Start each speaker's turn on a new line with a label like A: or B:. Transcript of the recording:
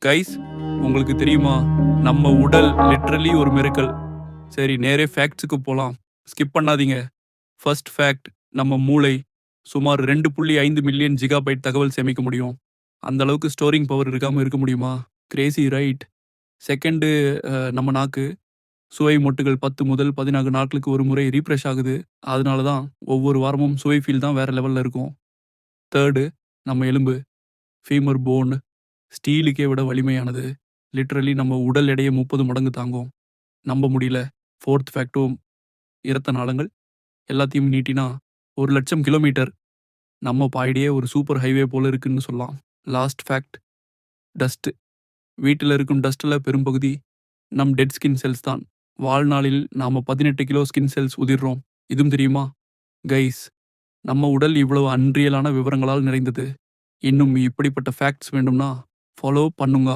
A: Guys, உங்களுக்கு தெரியுமா? நம்ம உடல் லிட்ரலி ஒரு மிரக்கல். சரி, நேரே ஃபேக்ட்ஸுக்கு போலாம். ஸ்கிப் பண்ணாதீங்க. ஃபர்ஸ்ட் ஃபேக்ட், நம்ம மூளை சுமார் 2.5 மில்லியன் ஜிகாபைட் தகவல் சேமிக்க முடியும். அந்த அளவுக்கு ஸ்டோரிங் பவர் இருக்காம இருக்க முடியுமா? Crazy right? செகண்டு, நம்ம நாக்கு சுவை மொட்டுகள் 10 முதல் 14 நாட்களுக்கு ஒரு முறை ரீஃப்ரெஷ் ஆகுது. அதனால தான் ஒவ்வொரு வாரமும் சுவை ஃபீல் தான் வேற லெவல்ல இருக்கும். தேர்டு, நம்ம எலும்பு ஃபீமர் போன் ஸ்டீலுக்கே விட வலிமையானது. லிட்ரலி நம்ம உடல் எடையை 30 மடங்கு தாங்கும். நம்ப முடியல. ஃபோர்த் ஃபேக்டும், இரத்த நாளங்கள் எல்லாத்தையும் நீட்டினா 1,00,000 கிலோமீட்டர். நம்ம பாய்டியே ஒரு சூப்பர் ஹைவே போல இருக்குன்னு சொல்லலாம். Last fact, dust. வீட்டில் இருக்கும் டஸ்ட்டில் பெரும்பகுதி நம் டெட் ஸ்கின் செல்ஸ் தான். வாழ்நாளில் நாம 18 கிலோ ஸ்கின் செல்ஸ் உதிர்றோம். இதுவும் தெரியுமா? கைஸ், நம்ம உடல் இவ்வளவு அன்ரியலான விவரங்களால் நிறைந்தது. இன்னும் இப்படிப்பட்ட ஃபேக்ட்ஸ் வேண்டும்னா ஃபாலோ பண்ணுங்க.